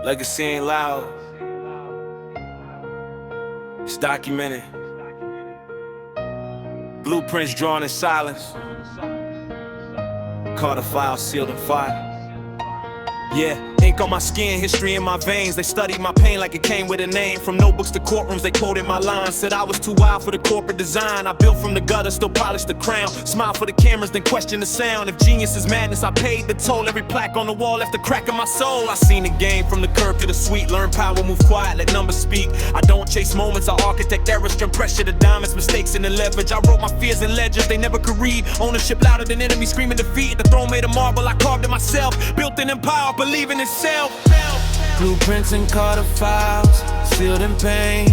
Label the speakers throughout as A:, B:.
A: Legacy ain't loud. It's documented. Blueprints drawn in silence. Caught a file sealed in fire. Yeah, ink on my skin, history in my veins. They studied my pain like it came with a name. From notebooks to courtrooms, they quoted my lines. Said I was too wild for the corporate design. I built from the gutter, still polished the crown. Smile for the cameras, then question the sound. If genius is madness, I paid the toll. Every plaque on the wall left a crack in my soul. I seen the game from the curb to the suite. Learn power, move quiet, let numbers speak. I don't chase moments, I architect errors. Turn pressure to diamonds, mistakes into leverage. I wrote my fears in ledgers, they never could read. Ownership louder than enemy screaming defeat. The throne made of marble, I carved it myself. Built an empire, believing in self. Blueprints and Carter files, sealed in pain.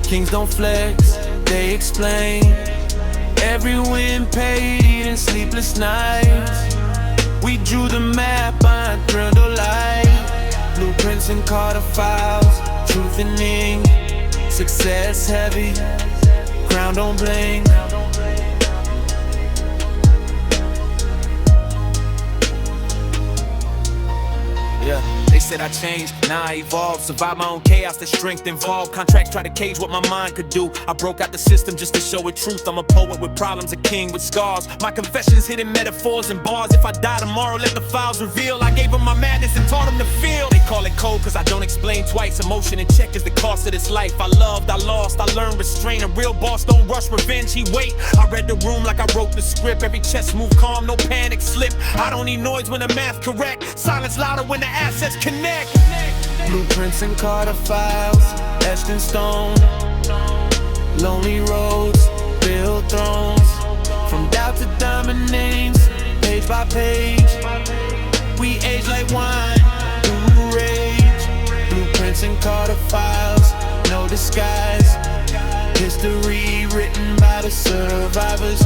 A: Kings don't flex, they explain. Every win paid, eating sleepless nights. We drew the map, I drilled a light. Blueprints and Carter files, truth in ink. Success heavy, crown don't blink. Yeah, they said I changed, now I evolved. Survived my own chaos, the strength involved. Contracts try to cage what my mind could do. I broke out the system just to show it truth. I'm a poet with problems, a king with scars. My confessions hidden metaphors and bars. If I die tomorrow, let the files reveal. I gave them my madness and taught them to feel. They call it cold cause I don't explain twice. Emotion in check is the cost of this life. I loved, I lost, I learned restraint. A real boss don't rush revenge, he wait. I read the room like I wrote the script. Every chest move calm, no panic slip. I don't need noise when the math correct. Silence louder when the assets connect. Blueprints and Carter files, etched in stone. Lonely roads, build thrones. From doubt to diamond names, page by page. We age like wine, through rage. Blueprints and Carter files, no disguise. History written by the survivors.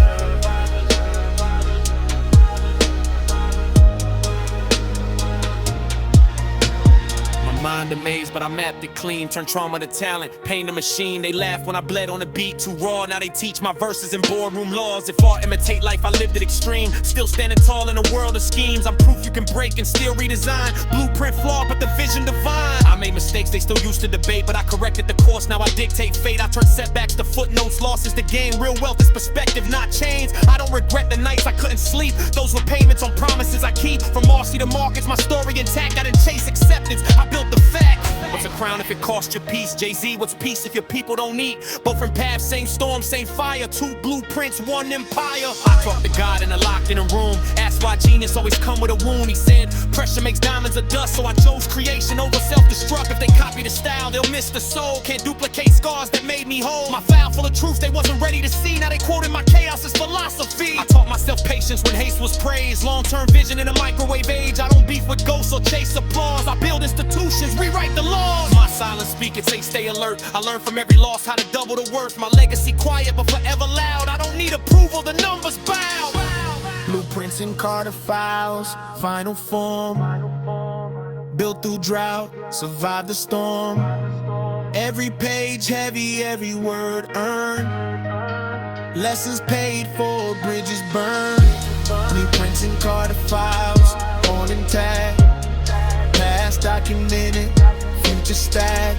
A: Mind amazed, but I mapped it clean. Turned trauma to talent, pain to machine. They laugh when I bled on the beat, too raw. Now they teach my verses in boardroom laws. If art imitate life, I lived it extreme. Still standing tall in a world of schemes. I'm proof you can break and still redesign. Blueprint flawed, but the vision divine. I made mistakes, they still used to debate, but I corrected the course, now I dictate fate. I turn setbacks to footnotes, losses to gain. Real wealth is perspective, not change. I don't regret the nights I couldn't sleep. Those were payments on promises I keep. From Marcy to Marcus, my story intact. I didn't chase acceptance, I built the fact. What's a crown if it costs your peace? Jay-Z, what's peace if your people don't eat? Both from paths, same storm, same fire. Two blueprints, one empire. I talked to God in a locked in a room. Asked why genius always come with a wound. He said, pressure makes diamonds of dust. So I chose creation over self-destruct. If they copy the style, they'll miss the soul. Can't duplicate scars that made me whole. My file full of truths they wasn't ready to see. Now they quoted my chaos as philosophy. I taught myself patience when haste was praised. Long-term vision in a microwave age. I don't beef with ghosts or chase applause. I build institutions, rewrite the laws. My silence speak and say stay alert. I learned from every loss how to double the worth. My legacy quiet but forever loud. I don't need approval, the numbers bow. Blueprints and Carter files, final form. Built through drought, survived the storm. Every page heavy, every word earned. Lessons paid for, bridges burned. Blueprints and Carter files, all intact. Past documented, future stack.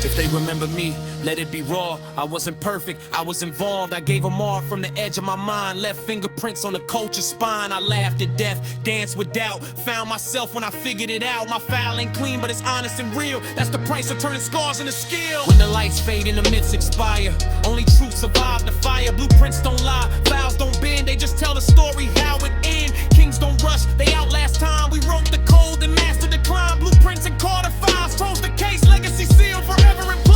A: If they remember me, let it be raw. I wasn't perfect, I was involved. I gave them all from the edge of my mind. Left fingerprints on the culture's spine. I laughed at death, danced with doubt. Found myself when I figured it out. My file ain't clean, but it's honest and real. That's the price of turning scars into skill. When the lights fade and the myths expire, only truth survive the fire. Blueprints don't lie, files don't bend. They just tell the story how it ends. Kings don't rush, they outlast time. We wrote the code and mastered the climb. Blueprints and Carter files, close the case. Legacy sealed, forever in place.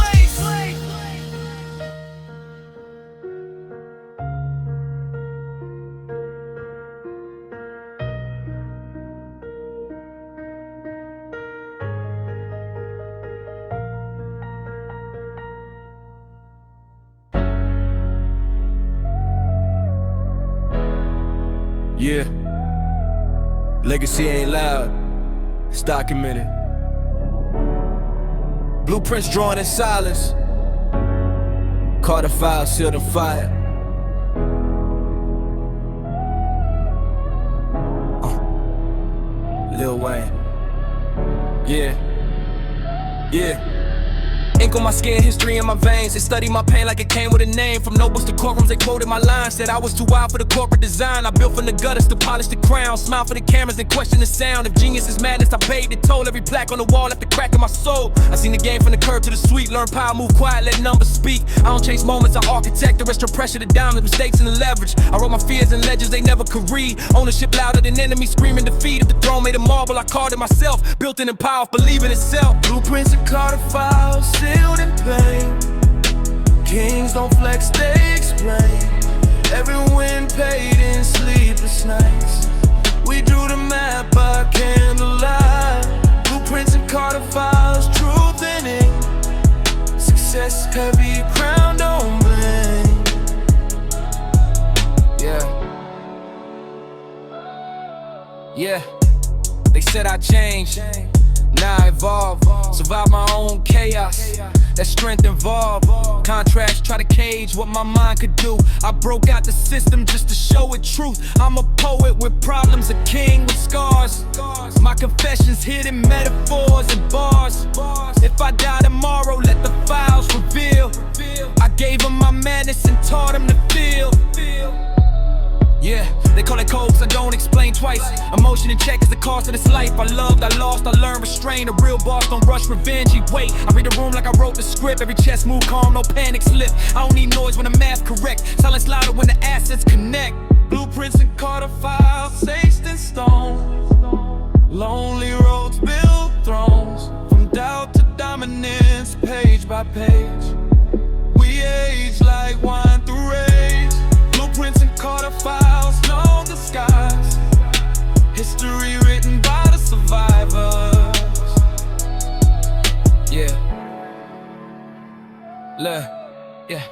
A: Yeah, legacy ain't loud, it's documented. Blueprints drawn in silence. Carter file sealed in fire. Lil Wayne. Yeah. Ink on my skin, history in my veins. They study my pain like it came with a name. From nobles to courtrooms, they quoted my lines. Said I was too wild for the corporate design. I built from the gutters to polish the crown. Smile for the cameras, then question the sound. If genius is madness, I paid the toll. Every plaque on the wall left a crack in my soul. I seen the game from the curb to the sweet. Learn power, move quiet, let numbers speak. I don't chase moments, I architect the rest of pressure, the diamonds, mistakes, and the leverage. I wrote my fears and legends they never could read. Ownership louder than enemies screaming defeat. If the throne made of marble, I called it myself. Built in power, believe in itself. Blueprints and Carter files, sealed in pain. Kings don't flex, they explain. Every win paid in sleepless nights. We drew the map by candlelight. Blueprints and Carter files, truth in it. Success heavy, crown don't blame. Yeah. They said I changed, now I evolve. Survive my own chaos, that strength involved. Contracts try to cage what my mind could do. I broke out the system just to show it truth. I'm a poet with problems, a king with scars. My confessions hidden metaphors and bars. If I die tomorrow, let the files reveal. I gave them my madness and taught them to feel. Yeah, they call it cold cause I don't explain twice. Emotion in check is the cost of this life. I loved, I lost, I learned restraint. A real boss don't rush revenge, he wait. I read the room like I wrote the script. Every chest move calm, no panic slip. I don't need noise when the math correct. Silence louder when the assets connect. Blueprints and Carter files, saced in stone. Lonely roads build thrones. From doubt to dominance, page by page. We age like wine through rage. Blueprints and Carter files, no disguise. History written by the survivors. Yeah. Look, yeah.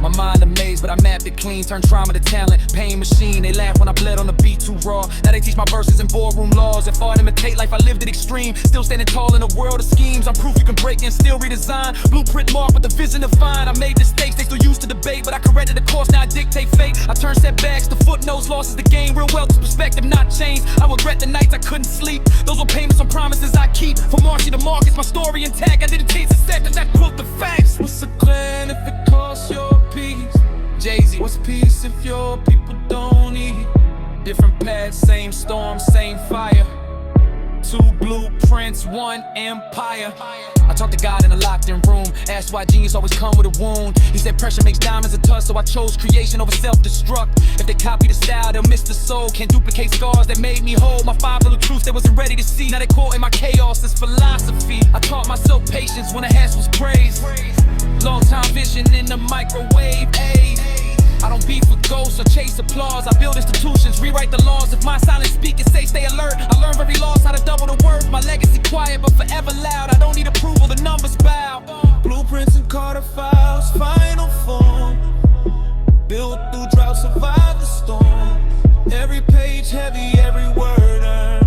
A: My mind amazed, but I mapped it clean. Turned trauma to talent, pain machine. They laugh when I bled on the beat too raw. Now they teach my verses in boardroom laws. If I imitate life, I lived it extreme. Still standing tall in a world of schemes. I'm proof you can break and still redesign. Blueprint mark with the vision defined. I made mistakes, they still used to debate, but I corrected the course, now I dictate fate. I turn setbacks to footnotes, losses the game. Real wealth is perspective, not change. I regret the nights I couldn't sleep. Those were payments on promises I keep. From Marcy to Marcus, my story intact. I didn't chase the sectors, that quote the facts. What's a clan if it costs your peace? Jay-Z, what's peace if your people don't eat? Different paths, same storm, same fire. Two blueprints, one empire. I talked to God in a locked-in room. Asked why genius always come with a wound. He said pressure makes diamonds a touch, so I chose creation over self-destruct. If they copy the style, they'll miss the soul. Can't duplicate scars that made me whole. My 5 little truths they wasn't ready to see. Now they quoting my chaos as philosophy. I taught myself patience when the hash was praised. Long-time vision in the microwave age. I don't beef with ghosts or chase applause. I build institutions, rewrite the laws. If my silence speak and say stay alert, I learn very lost how to double the worth. My legacy quiet but forever loud. I don't need approval, the numbers bow. Blueprints and Carter files, final form. Built through drought, survive the storm. Every page heavy, every word earned.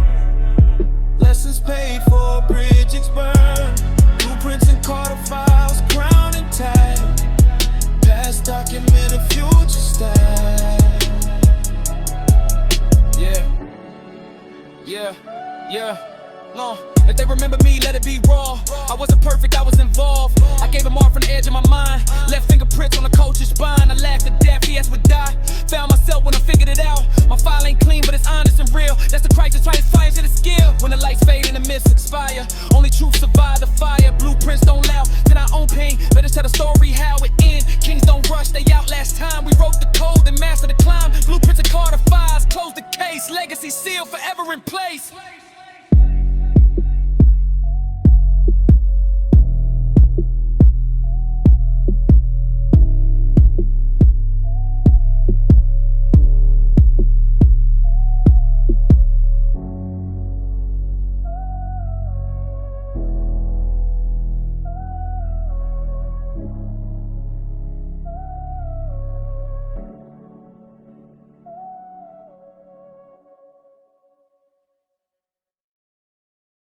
A: Lessons paid for, bridges burned. Blueprints and Carter files, crown intact. Past document a future stack. Yeah. No, if they remember me, let it be raw. I wasn't perfect, I was involved. I gave him art from the edge of my mind. Left fingerprints on the coach's spine. I laughed at death, he had